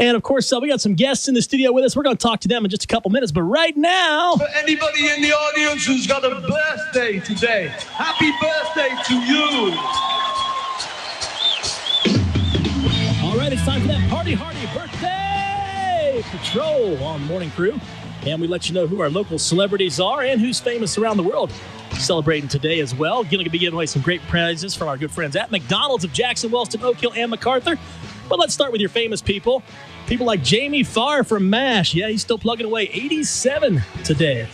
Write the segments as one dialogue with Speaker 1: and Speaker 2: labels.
Speaker 1: And, of course, we got some guests in the studio with us. We're going to talk to them in just a couple minutes. But right now...
Speaker 2: For anybody in the audience who's got a birthday today, happy birthday to you.
Speaker 1: All right, it's time for that Party Hardy Birthday Patrol on Morning Crew. And we let you know who our local celebrities are and who's famous around the world celebrating today as well. Going to be giving away some great prizes from our good friends at McDonald's of Jackson, Wellston, Oak Hill, and MacArthur. But let's start with your famous people. People like Jamie Farr from MASH. Yeah, he's still plugging away. 87 today.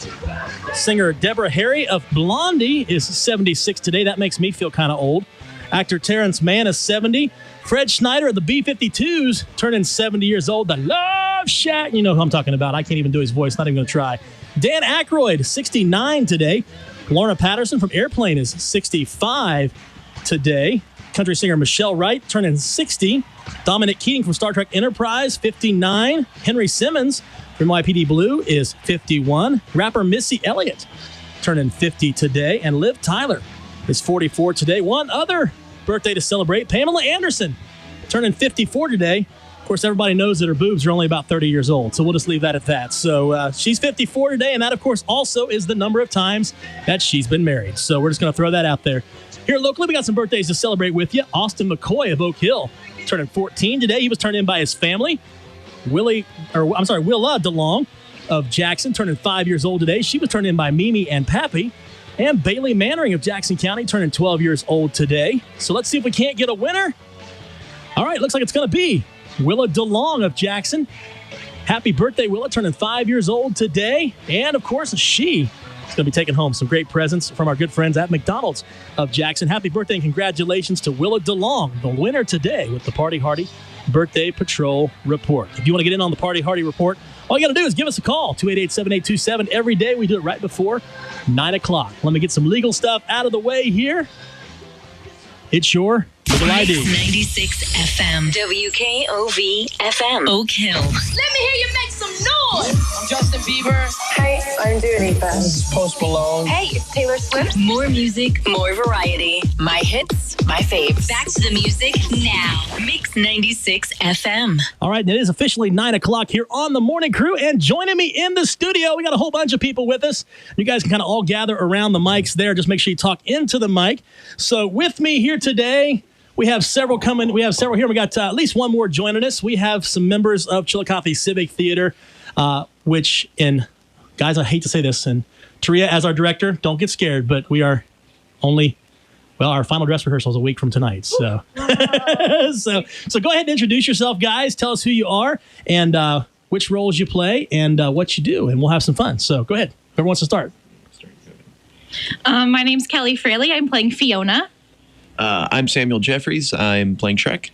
Speaker 1: Singer Deborah Harry of Blondie is 76 today. That makes me feel kind of old. Actor Terrence Mann is 70. Fred Schneider of the B-52s turning 70 years old. The Love Shack. You know who I'm talking about. I can't even do his voice. Not even going to try. Dan Aykroyd, 69 today. Lorna Patterson from Airplane is 65 today. Country singer Michelle Wright turning 60. Dominic Keating from Star Trek Enterprise, 59. Henry Simmons from YPD Blue is 51. Rapper Missy Elliott turning 50 today. And Liv Tyler is 44 today. One other birthday to celebrate, Pamela Anderson turning 54 today. Of course, everybody knows that her boobs are only about 30 years old, so we'll just leave that at that. So she's 54 today, and that, of course, also is the number of times that she's been married. So we're just going to throw that out there. Here locally, we got some birthdays to celebrate with you. Austin McCoy of Oak Hill turning 14 today. He was turned in by his family. Willa DeLong of Jackson turning 5 years old today. She was turned in by Mimi and Pappy. And Bailey Mannering of Jackson County turning 12 years old today. So let's see if we can't get a winner. All right, looks like it's going to be Willa DeLong of Jackson. Happy birthday, Willa, turning 5 years old today. And, of course, she is going to be taking home some great presents from our good friends at McDonald's of Jackson. Happy birthday and congratulations to Willa DeLong, the winner today with the Party Hardy Birthday Patrol Report. If you want to get in on the Party Hardy Report, all you got to do is give us a call, 288-7827. Every day we do it right before 9 o'clock. Let me get some legal stuff out of the way here. It's your legal ID.
Speaker 3: 96 FM. WKOV FM. Oak Hill.
Speaker 4: Let me hear you make some noise.
Speaker 5: I'm Justin Bieber.
Speaker 6: Hi, I'm Dua Lipa.
Speaker 5: This is Post Malone.
Speaker 6: Hey, it's Taylor Swift.
Speaker 3: More music, more variety.
Speaker 6: My hits, my faves.
Speaker 3: Back to the music now. Mix 96 FM.
Speaker 1: All right, and it is officially 9 o'clock here on the Morning Crew. And joining me in the studio, we got a whole bunch of people with us. You guys can kind of all gather around the mics there. Just make sure you talk into the mic. So with me here today, we have several coming. We have several here. We got at least one more joining us. We have some members of Chillicothe Civic Theater, which in, guys, I hate to say this, and Taria as our director, don't get scared, but we are only, well, our final dress rehearsal is a week from tonight. So, so go ahead and introduce yourself, guys. Tell us who you are and which roles you play and what you do, and we'll have some fun. So go ahead. Whoever wants to start.
Speaker 7: My name's Kelly Fraley. I'm playing Fiona.
Speaker 8: I'm Samuel Jeffries. I'm playing Shrek.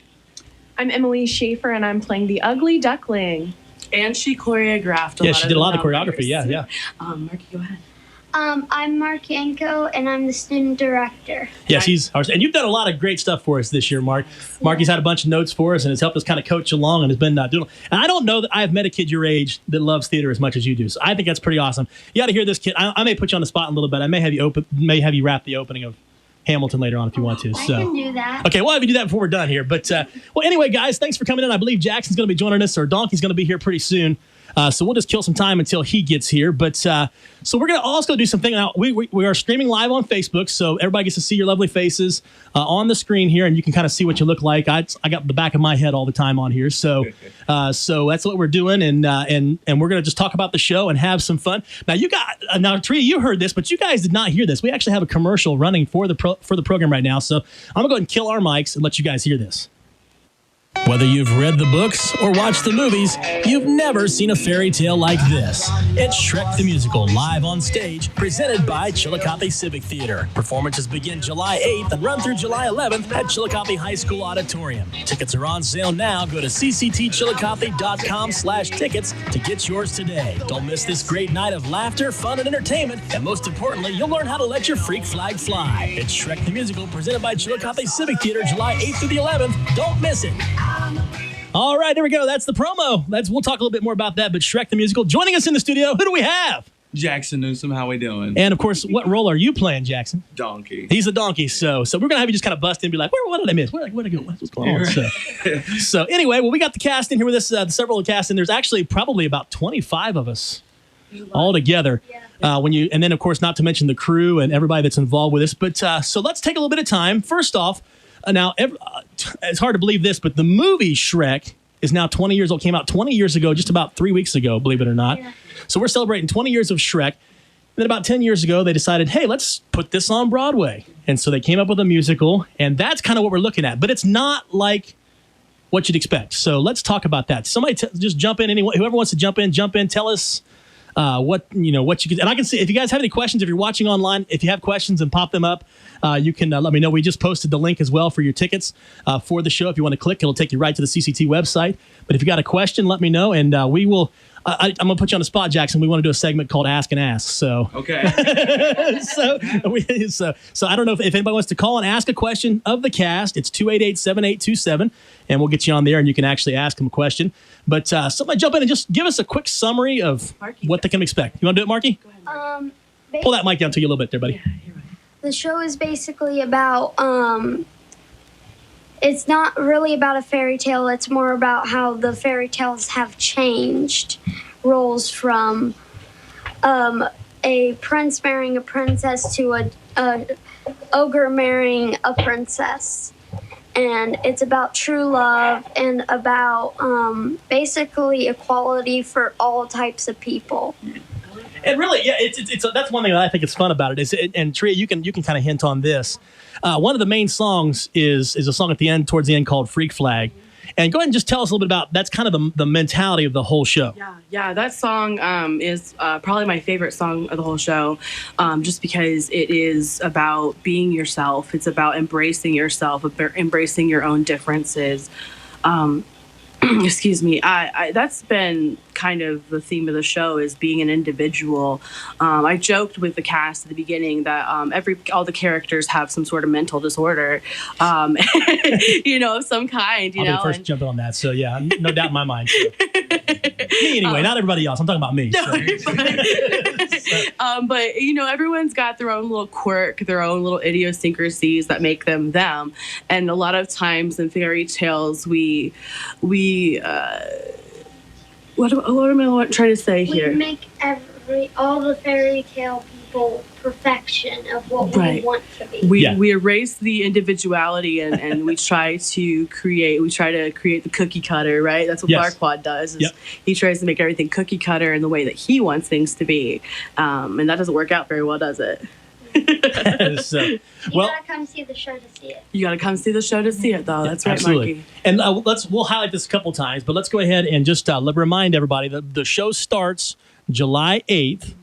Speaker 9: I'm Emily Schaefer, and I'm playing the Ugly Duckling.
Speaker 10: And she choreographed
Speaker 1: she did a lot of choreography. Yeah.
Speaker 10: Marky, go ahead.
Speaker 11: I'm Mark Yanko, and I'm the student director.
Speaker 1: Yes, he's ours. And you've done a lot of great stuff for us this year, Mark. Marky's had a bunch of notes for us and has helped us kind of coach along and has been doing. And I don't know that I've met a kid your age that loves theater as much as you do. So I think that's pretty awesome. You got to hear this kid. I may put you on the spot in a little bit. I may have you wrap the opening of Hamilton later on if you want to.
Speaker 11: I can do that.
Speaker 1: Okay, we'll have you do that before we're done here. But, well, anyway, guys, thanks for coming in. I believe Jackson's going to be joining us, or Donkey's going to be here pretty soon. So we'll just kill some time until he gets here. But so we're going to also do something. Now, we are streaming live on Facebook, so everybody gets to see your lovely faces on the screen here, and you can kind of see what you look like. I got the back of my head all the time on here. So so that's what we're doing, and we're going to just talk about the show and have some fun. Now, Tria, you heard this, but you guys did not hear this. We actually have a commercial running for the program right now. So I'm going to go ahead and kill our mics and let you guys hear this. Whether you've read the books or watched the movies, you've never seen a fairy tale like this. It's Shrek the Musical, live on stage, presented by Chillicothe Civic Theater. Performances begin July 8th and run through July 11th at Chillicothe High School Auditorium. Tickets are on sale now. Go to cctchillicothe.com/tickets to get yours today. Don't miss this great night of laughter, fun, and entertainment. And most importantly, you'll learn how to let your freak flag fly. It's Shrek the Musical, presented by Chillicothe Civic Theater, July 8th through the 11th. Don't miss it. All right, there we go. That's the promo. We'll talk a little bit more about that. But Shrek the Musical joining us in the studio. Who do we have?
Speaker 2: Jackson Newsom, how we doing?
Speaker 1: And of course, what role are you playing, Jackson?
Speaker 2: Donkey.
Speaker 1: He's the donkey. So we're gonna have you just kind of bust in and be like, what did I miss? Where'd I go? What's going on? So anyway, well, we got the cast in here with us, several of the cast, and there's actually probably about 25 of us all together. And then of course, not to mention the crew and everybody that's involved with this. But so let's take a little bit of time. First off, now it's hard to believe this, but the movie Shrek is now 20 years old. Came out 20 years ago, just about 3 weeks ago, believe it or not. Yeah. So we're celebrating 20 years of Shrek. And then about 10 years ago, they decided, hey, let's put this on Broadway. And so they came up with a musical, and that's kind of what we're looking at. But it's not like what you'd expect. So let's talk about that. Somebody just jump in. Whoever wants to jump in. Tell us what you can. And I can see if you guys have any questions, if you're watching online, if you have questions and pop them up, you can let me know. We just posted the link as well for your tickets for the show. If you want to click, it'll take you right to the CCT website. But if you got a question, let me know, and we will. I'm going to put you on the spot, Jackson. We want to do a segment called Ask and Ask. So
Speaker 2: okay.
Speaker 1: so I don't know if anybody wants to call and ask a question of the cast. It's 288-7827, and we'll get you on there, and you can actually ask them a question. But somebody jump in and just give us a quick summary of what they can expect. You want to do it, Marky?
Speaker 11: Go ahead,
Speaker 1: pull that mic down to you a little bit there, buddy.
Speaker 11: Yeah, you're right. The show is basically about. It's not really about a fairy tale. It's more about how the fairy tales have changed roles from a prince marrying a princess to a ogre marrying a princess. And it's about true love and about basically equality for all types of people.
Speaker 1: And really, yeah, it's that's one thing that I think is fun about it. And Tria, you can kind of hint on this. One of the main songs is a song towards the end called "Freak Flag." And go ahead and just tell us a little bit about that's kind of the mentality of the whole show.
Speaker 10: Yeah, that song is probably my favorite song of the whole show, just because it is about being yourself. It's about embracing yourself, embracing your own differences. Excuse me. That's been kind of the theme of the show, is being an individual. I joked with the cast at the beginning that all the characters have some sort of mental disorder, of some kind.
Speaker 1: I'll be the first to jump in on that. So yeah, no doubt in my mind. So. Me anyway, not everybody else. I'm talking about me.
Speaker 10: No, but everyone's got their own little quirk, their own little idiosyncrasies that make them them. And a lot of times in fairy tales, we what am I trying to say here?
Speaker 11: We make all the fairy tale people perfection of what we want to be.
Speaker 10: We erase the individuality and we try to create the cookie cutter, right? That's what Farquaad does. He tries to make everything cookie cutter in the way that he wants things to be. And that doesn't work out very well, does it?
Speaker 11: You gotta come see the show to see it.
Speaker 10: You gotta come see the show to see it, though. That's right,
Speaker 1: absolutely.
Speaker 10: Marky.
Speaker 1: And we'll highlight this a couple times, but let's go ahead and just remind everybody that the show starts July 8th,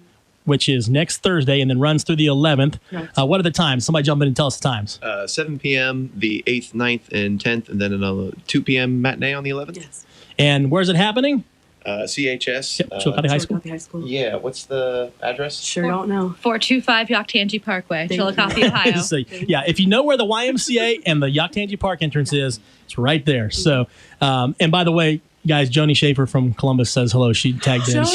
Speaker 1: which is next Thursday, and then runs through the 11th. Right. What are the times? Somebody jump in and tell us the times.
Speaker 8: 7 p.m., the 8th, 9th, and 10th, and then another 2 p.m. matinee on the 11th.
Speaker 10: Yes.
Speaker 1: And where's it happening?
Speaker 8: CHS.
Speaker 1: Chillicothe High School.
Speaker 8: Yeah, what's the address?
Speaker 10: Sure don't know.
Speaker 7: 425 Yoctangi Parkway, Chillicothe, Ohio.
Speaker 1: So, yeah, if you know where the YMCA and the Yoctangi Park entrance is, it's right there. So, and by the way, guys, Joni Schaefer from Columbus says hello. She tagged in.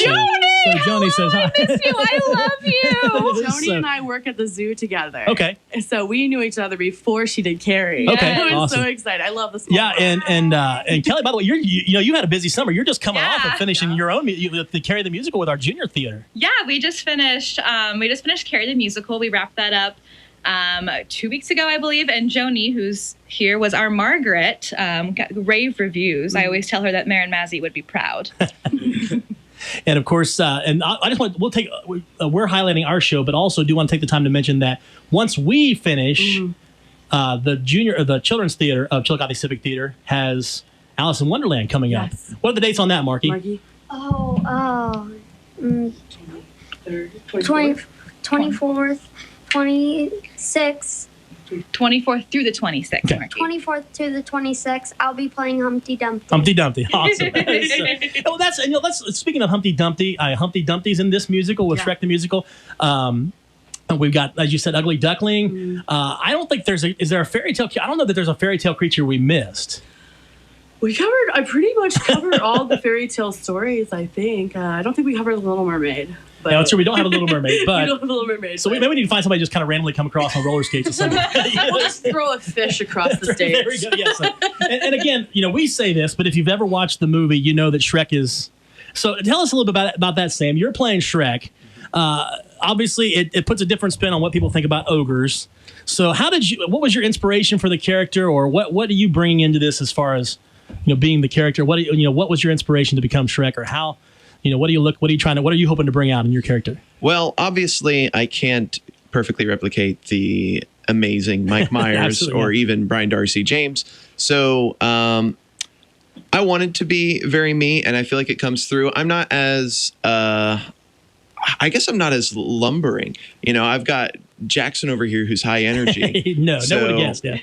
Speaker 1: So Joni says hi.
Speaker 7: I miss you. I love you.
Speaker 10: Joni and I work at the zoo together.
Speaker 1: Okay.
Speaker 10: So we knew each other before she did Carrie.
Speaker 1: Okay.
Speaker 10: I was
Speaker 1: awesome.
Speaker 10: so excited. I love this.
Speaker 1: Yeah, and Kelly, by the way, you had a busy summer. You're just coming off of finishing your own the Carrie the Musical with our junior theater.
Speaker 7: Yeah, we just finished. Carrie the Musical. We wrapped that up 2 weeks ago, I believe. And Joni, who's here, was our Margaret. Got rave reviews. Mm-hmm. I always tell her that Marin Mazzie would be proud.
Speaker 1: And of course, and I just we're highlighting our show, but also do want to take the time to mention that once we finish, the children's theater of Chillicothe Civic Theater has Alice in Wonderland coming up. What are the dates on that, Marky?
Speaker 11: 24th, 26th.
Speaker 7: 24th through the 26th,
Speaker 1: okay.
Speaker 7: Marky.
Speaker 11: 24th to the 26th, I'll be playing Humpty Dumpty.
Speaker 1: Humpty Dumpty, awesome. Speaking of Humpty Dumpty, Humpty Dumpty's in this musical with Shrek the Musical. We've got, as you said, Ugly Duckling. I don't think is there a fairy tale? I don't know that there's a fairy tale creature we missed.
Speaker 10: I pretty much covered all the fairy tale stories, I think. I don't think we covered The Little Mermaid. But
Speaker 1: Yeah, that's true. We don't have a Little Mermaid, but
Speaker 10: we don't have a Little Mermaid.
Speaker 1: so maybe we need to find somebody just kind of randomly come across on roller skates or something.
Speaker 10: We'll just throw a fish across the stage.
Speaker 1: There we go. Yes. And again, we say this, but if you've ever watched the movie, you know that Shrek is. So tell us a little bit about that, Sam. You're playing Shrek. Obviously, it puts a different spin on what people think about ogres. So what was your inspiration for the character, or what are you bringing into this as far as being the character? What was your inspiration to become Shrek, or how? What are you hoping to bring out in your character?
Speaker 8: Well, obviously, I can't perfectly replicate the amazing Mike Myers or even Brian Darcy James. So I wanted to be very me, and I feel like it comes through. I'm not as I guess I'm not as lumbering. I've got Jackson over here who's high energy.
Speaker 1: No one against. Yeah.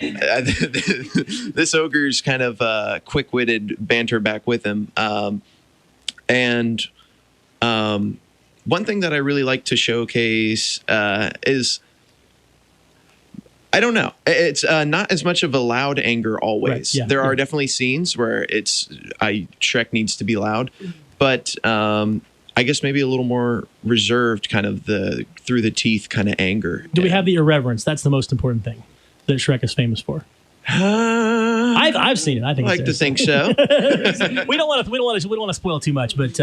Speaker 8: This ogre's kind of quick-witted banter back with him. And one thing that I really like to showcase is, I don't know, it's not as much of a loud anger always.
Speaker 1: Right, yeah,
Speaker 8: there are definitely scenes where Shrek needs to be loud, but I guess maybe a little more reserved, kind of the through the teeth kind of anger.
Speaker 1: Do we have the irreverence? That's the most important thing that Shrek is famous for. I've seen it. I think
Speaker 8: I like to think so.
Speaker 1: we don't want to spoil too much, but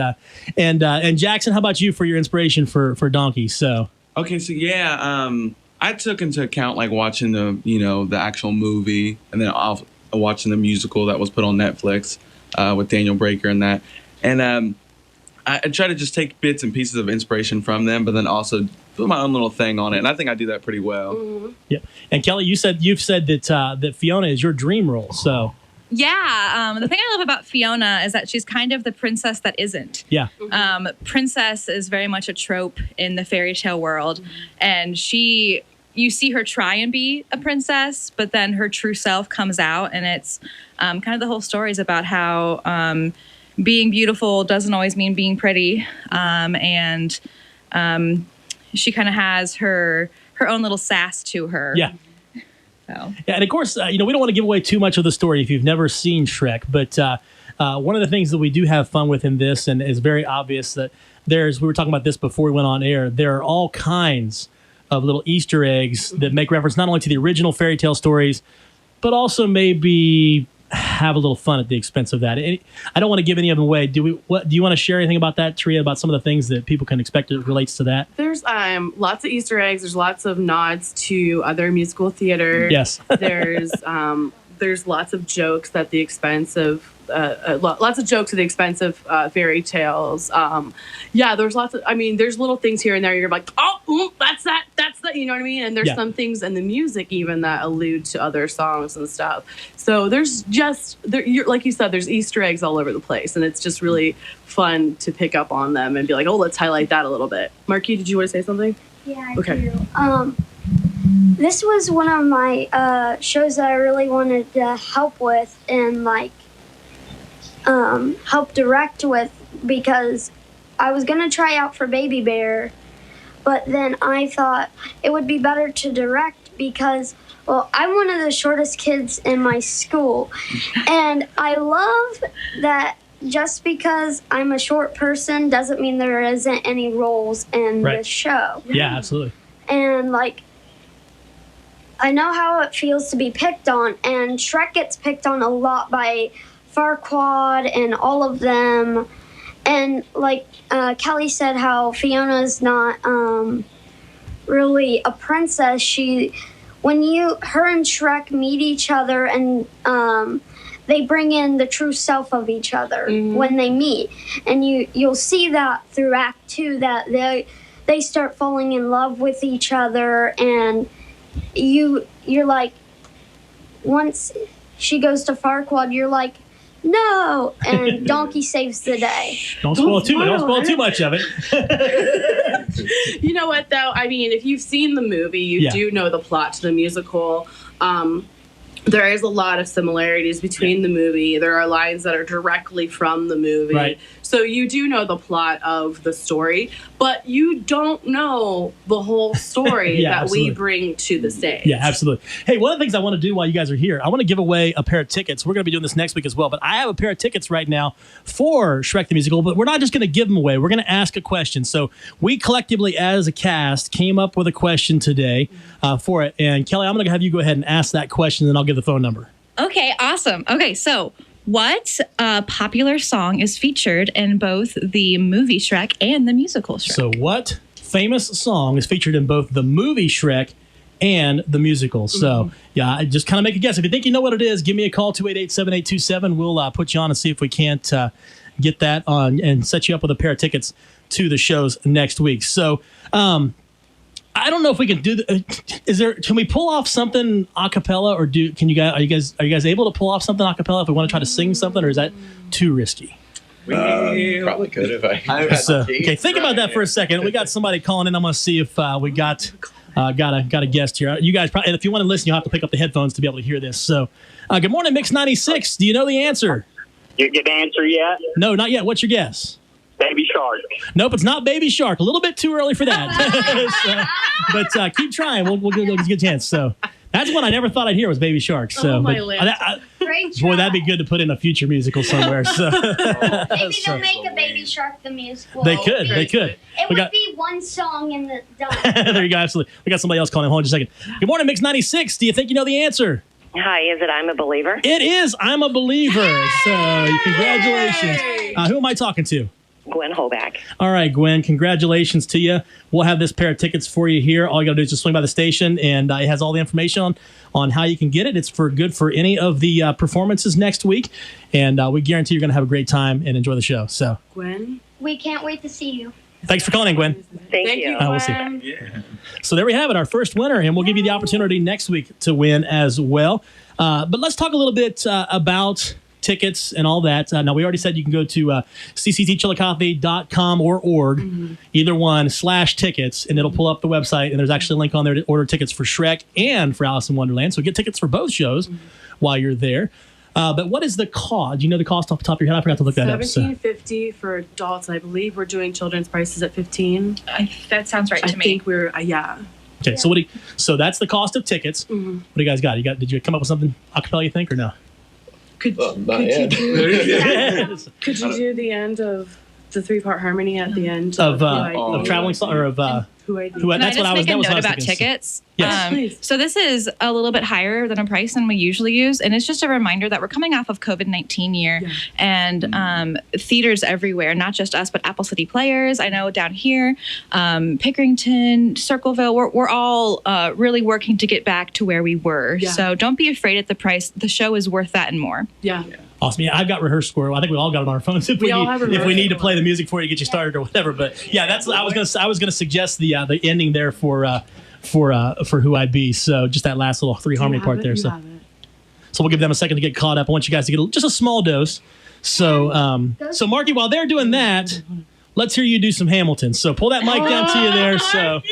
Speaker 1: and Jackson, how about you for your inspiration for Donkey? So
Speaker 12: okay, so I took into account like watching the actual movie, and then watching the musical that was put on Netflix with Daniel Breaker and that, and I try to just take bits and pieces of inspiration from them, but then also put my own little thing on it, and I think I do that pretty well.
Speaker 10: Mm-hmm.
Speaker 1: Yeah. And Kelly, you've saed that Fiona is your dream role. So
Speaker 7: yeah, the thing I love about Fiona is that she's kind of the princess that isn't.
Speaker 1: Yeah.
Speaker 7: Princess is very much a trope in the fairy tale world, and you see her try and be a princess, but then her true self comes out, and it's kind of the whole story is about how being beautiful doesn't always mean being pretty, and she kind of has her own little sass to her.
Speaker 1: Yeah.
Speaker 7: So.
Speaker 1: Yeah, and of course, we don't want to give away too much of the story if you've never seen Shrek, but one of the things that we do have fun with in this, and is very obvious that we were talking about this before we went on air, there are all kinds of little Easter eggs that make reference not only to the original fairy tale stories, but also maybe have a little fun at the expense of that. I don't want to give any of them away. Do you want to share anything about that, Taria, about some of the things that people can expect that relates to that?
Speaker 10: There's lots of Easter eggs. There's lots of nods to other musical theater.
Speaker 1: Yes.
Speaker 10: There's lots of jokes at the expense of fairy tales. There's lots of. There's little things here and there. You're like, that's that. You know what I mean? And there's some things in the music even that allude to other songs and stuff. So there's like you said, there's Easter eggs all over the place, and it's just really fun to pick up on them and be like, let's highlight that a little bit. Marky, did you want to say something?
Speaker 11: Yeah, I do. This was one of my shows that I really wanted to help with and help direct with, because I was going to try out for Baby Bear, but then I thought it would be better to direct because, I'm one of the shortest kids in my school, and I love that just because I'm a short person doesn't mean there isn't any roles in the show.
Speaker 1: Yeah, absolutely.
Speaker 11: And I know how it feels to be picked on, and Shrek gets picked on a lot by Farquaad and all of them. And Kelly said, how Fiona's not really a princess. Her and Shrek meet each other, and they bring in the true self of each other when they meet. And you'll see that through Act 2, that they start falling in love with each other, and you're like, once she goes to Farquaad, you're like, no, and Donkey saves the day.
Speaker 1: Don't spoil too much of it.
Speaker 10: You know what, though? If you've seen the movie, you do know the plot to the musical. there is a lot of similarities between the movie. There are lines that are directly from the movie.
Speaker 1: Right.
Speaker 10: So you do know the plot of the story, but you don't know the whole story
Speaker 1: Yeah,
Speaker 10: that
Speaker 1: absolutely.
Speaker 10: we bring to the stage.
Speaker 1: Yeah, absolutely. Hey, one of the things I want to do while you guys are here, I want to give away a pair of tickets. We're going to be doing this next week as well, but I have a pair of tickets right now for Shrek the Musical, but we're not just going to give them away. We're going to ask a question. So we collectively as a cast came up with a question today for it. And Kelly, I'm going to have you go ahead and ask that question, and then I'll give the phone number.
Speaker 7: Okay, awesome. Okay, so what popular song is featured in both the movie Shrek and the musical Shrek?
Speaker 1: So what famous song is featured in both the movie Shrek and the musical? So, yeah, just kind of make a guess. If you think you know what it is, give me a call, 288-7827. We'll put you on and see if we can't get that on and set you up with a pair of tickets to the shows next week. So, I don't know if we can do can we pull off something a cappella, or are you guys able to pull off something a cappella if we want to try to sing something, or is that too risky?
Speaker 8: Probably could if I.
Speaker 1: Okay, think about that for a second. We got somebody calling in. I'm going to see if we got a guest here. You guys probably, if you want to listen, you'll have to pick up the headphones to be able to hear this. So, good morning, Mix 96. Do you know the answer?
Speaker 13: You get the answer yet?
Speaker 1: No, not yet. What's your guess?
Speaker 13: Baby Shark.
Speaker 1: Nope, it's not Baby Shark. A little bit too early for that. But keep trying. We'll give a good chance. So that's one I never thought I'd hear was Baby Shark. So,
Speaker 11: Great try.
Speaker 1: boy, that'd be good to put in a future musical somewhere. So
Speaker 11: Maybe they'll make a Baby Shark the musical.
Speaker 1: They could.
Speaker 11: It would be one song in the done.
Speaker 1: There you go. Absolutely. We got somebody else calling. Hold on just a second. Good morning, Mix 96. Do you think you know the answer?
Speaker 14: Hi, is it I'm a Believer?
Speaker 1: It is I'm a Believer. So congratulations. Who am I talking to?
Speaker 14: Gwen Holback.
Speaker 1: All right, Gwen, congratulations to you. We'll have this pair of tickets for you here. All you got to do is just swing by the station, and it has all the information on how you can get it. It's good for any of the performances next week, and we guarantee you're going to have a great time and enjoy the show. So,
Speaker 10: Gwen,
Speaker 11: we can't wait to see you.
Speaker 1: thanks for calling in, Gwen.
Speaker 14: Thank you.
Speaker 1: We'll see. Yeah. So there we have it, our first winner, and we'll give you the opportunity next week to win as well. But let's talk a little bit about tickets and all that. Now, we already said you can go to cctchillicothe.com or org, either one, /tickets, and it'll pull up the website, and there's actually a link on there to order tickets for Shrek and for Alice in Wonderland. So get tickets for both shows while you're there. But what is the cost? Do you know the cost off the top of your head? I forgot to look that up.
Speaker 10: $17.50 for adults, and I believe we're doing children's prices at $15.
Speaker 7: That sounds right to me.
Speaker 10: I think we're yeah.
Speaker 1: Okay, so that's the cost of tickets. What do you guys got? Did you come up with something a cappella, you think, or no?
Speaker 10: Could you do the end of the 3-part harmony at the end
Speaker 1: of Traveling Song, or of
Speaker 10: Who I
Speaker 7: Can I just make a note about tickets?
Speaker 1: Yes.
Speaker 10: Please.
Speaker 7: So this is a little bit higher than a price than we usually use, and it's just a reminder that we're coming off of COVID-19 year, and theaters everywhere, not just us, but Apple City Players. I know down here, Pickerington, Circleville, we're all really working to get back to where we were.
Speaker 10: Yeah.
Speaker 7: So don't be afraid at the price. The show is worth that and more.
Speaker 10: Yeah.
Speaker 1: Awesome. Yeah, I've got rehearsed score. I think we all got it on our phones if we need to play the music for you to get you started or whatever. But yeah, I was gonna suggest the ending there for Who I'd Be. So just that last little 3 harmony part there. So we'll give them a second to get caught up. I want you guys to get just a small dose. So Marky, while they're doing that, let's hear you do some Hamilton. So pull that mic down to you there. So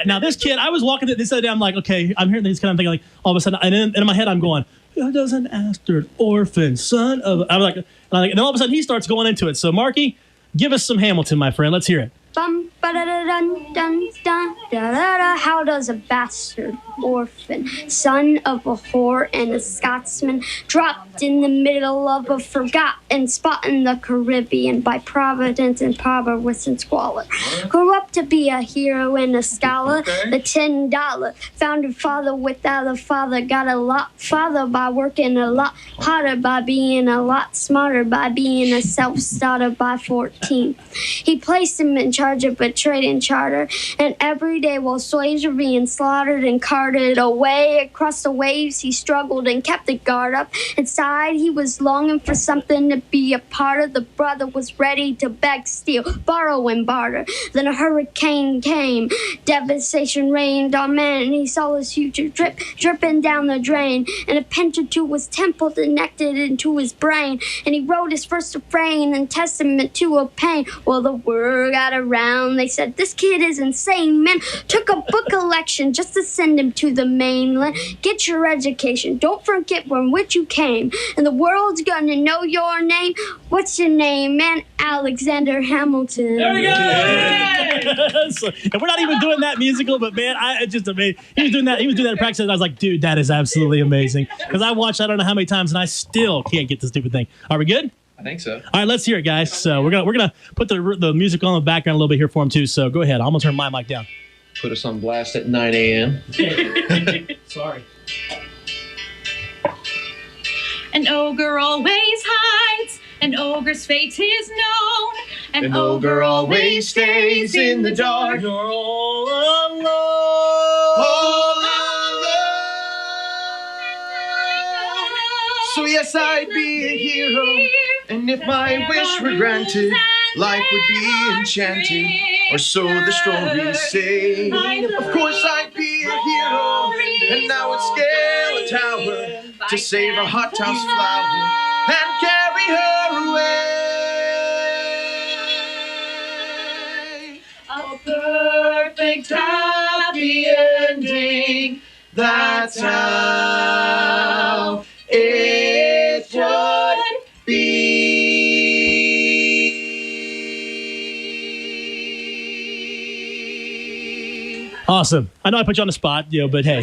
Speaker 1: now this kid, I was walking this other day. I'm like, okay, I'm hearing these kind of thing like all of a sudden, and in my head I'm going, who doesn't ask her orphan son of? I'm like, and then all of a sudden he starts going into it. So Marky, give us some Hamilton, my friend. Let's hear it.
Speaker 11: Bum, ba-da-da-dun, dun, dun, da-da-da. How does a bastard orphan, son of a whore and a Scotsman, dropped in the middle of a forgotten spot in the Caribbean by providence and poverty and squalor, grew up to be a hero and a scholar, the $10, found a father without a father, got a lot farther by working a lot harder, by being a lot smarter, by being a self-starter by 14. He placed him in charge of a trading charter, and every day while slaves were being slaughtered and carted away across the waves, he struggled and kept the guard up. Inside, he was longing for something to be a part of. The brother was ready to beg, steal, borrow, and barter. Then a hurricane came, devastation reigned on man, and he saw his future dripping down the drain, and a pinch or two was temple connected into his brain, and he wrote his first refrain and testament to a pain. Well, the word got around They said, this kid is insane, man. Took a book collection just to send him to the mainland. Get your education. Don't forget from which you came. And the world's gonna know your name. What's your name, man? Alexander Hamilton.
Speaker 1: There we go. So, and we're not even doing that musical, but man, I just amazing. He was doing that in practice, and I was like, dude, that is absolutely amazing. Because I watched I don't know how many times, and I still can't get the stupid thing. Are we good?
Speaker 15: I think so.
Speaker 1: All right, let's hear it, guys. So we're gonna put the music on the background a little bit here for him too. So go ahead. I'm gonna turn my mic down.
Speaker 15: Put us on blast at 9 a.m.
Speaker 1: Sorry.
Speaker 7: An ogre always hides. An ogre's fate is known. An ogre always stays in the dark.
Speaker 1: You're all alone.
Speaker 8: All alone. So yes, I'd be a hero, and if my wish were granted, life would be enchanted, or so the stories say. Of course I'd be a hero, and I would scale a tower to save a hothouse flower and carry her away.
Speaker 5: A perfect happy ending. That's how it should be.
Speaker 1: Awesome. I know I put you on the spot, but hey,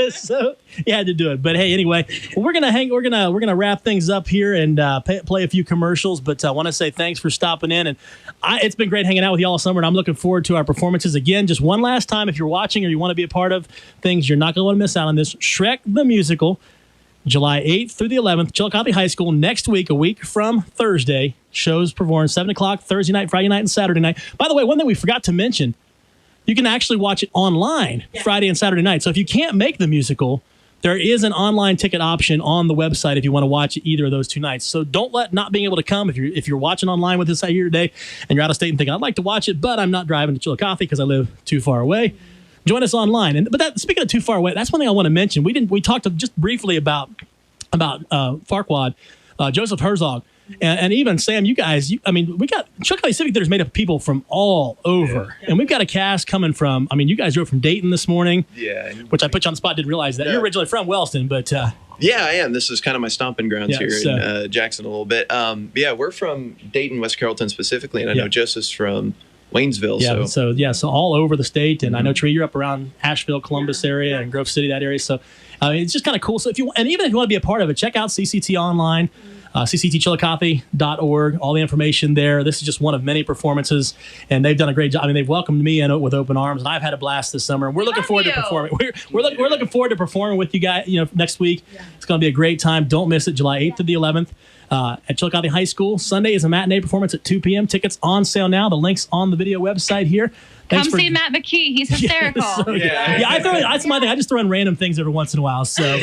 Speaker 1: so you had to do it. But hey, anyway, we're gonna wrap things up here and play a few commercials. But I want to say thanks for stopping in, and it's been great hanging out with you all summer. And I'm looking forward to our performances again. Just one last time, if you're watching or you want to be a part of things, you're not gonna want to miss out on this. Shrek the Musical, July 8th through the 11th, Chillicothe High School. Next week, a week from Thursday, shows performed 7 o'clock Thursday night, Friday night, and Saturday night. By the way, one thing we forgot to mention. You can actually watch it online Friday and Saturday night. So if you can't make the musical, there is an online ticket option on the website if you want to watch either of those 2 nights. So don't let not being able to come if you're watching online with us here today and you're out of state and thinking, I'd like to watch it, but I'm not driving to Chillicothe because I live too far away. Join us online. Speaking of too far away, that's one thing I want to mention. We talked just briefly about Farquaad, Joseph Herzog. And even Sam, you guys, we got Chillicothe Civic Theater is made up of people from all over. Yeah. And we've got a cast coming from, you guys drove from Dayton this morning.
Speaker 8: Yeah.
Speaker 1: Which I put you on the spot, didn't realize that. You're originally from Wellston, but.
Speaker 8: Yeah, I am. This is kind of my stomping grounds here in Jackson a little bit. We're from Dayton, West Carrollton specifically, and I know Joseph's from Waynesville.
Speaker 1: Yeah, so all over the state. And I know, Tree, you're up around Asheville, Columbus area, and Grove City, that area. So it's just kind of cool. So even if you want to be a part of it, check out CCT online. cctchillicothe.org, all the information there. This is just one of many performances, and they've done a great job. They've welcomed me in with open arms, and I've had a blast this summer. And we're looking forward to performing. We're looking forward to performing with you guys. Next week, it's going to be a great time. Don't miss it. July 8th to the 11th at Chillicothe High School. Sunday is a matinee performance at 2 p.m. Tickets on sale now. The link's on the video website here.
Speaker 7: Come see Matt McKee. He's hysterical.
Speaker 1: That's my thing. I just throw in random things every once in a while. So,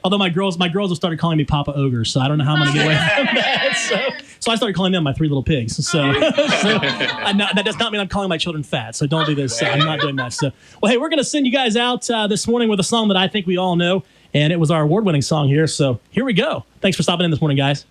Speaker 1: although my girls have started calling me Papa Ogre, so I don't know how I'm going to get away from that. So I started calling them my 3 little pigs. That does not mean I'm calling my children fat. So don't do this. I'm not doing that. So, well, hey, we're going to send you guys out this morning with a song that I think we all know, and it was our award-winning song here. So here we go. Thanks for stopping in this morning, guys.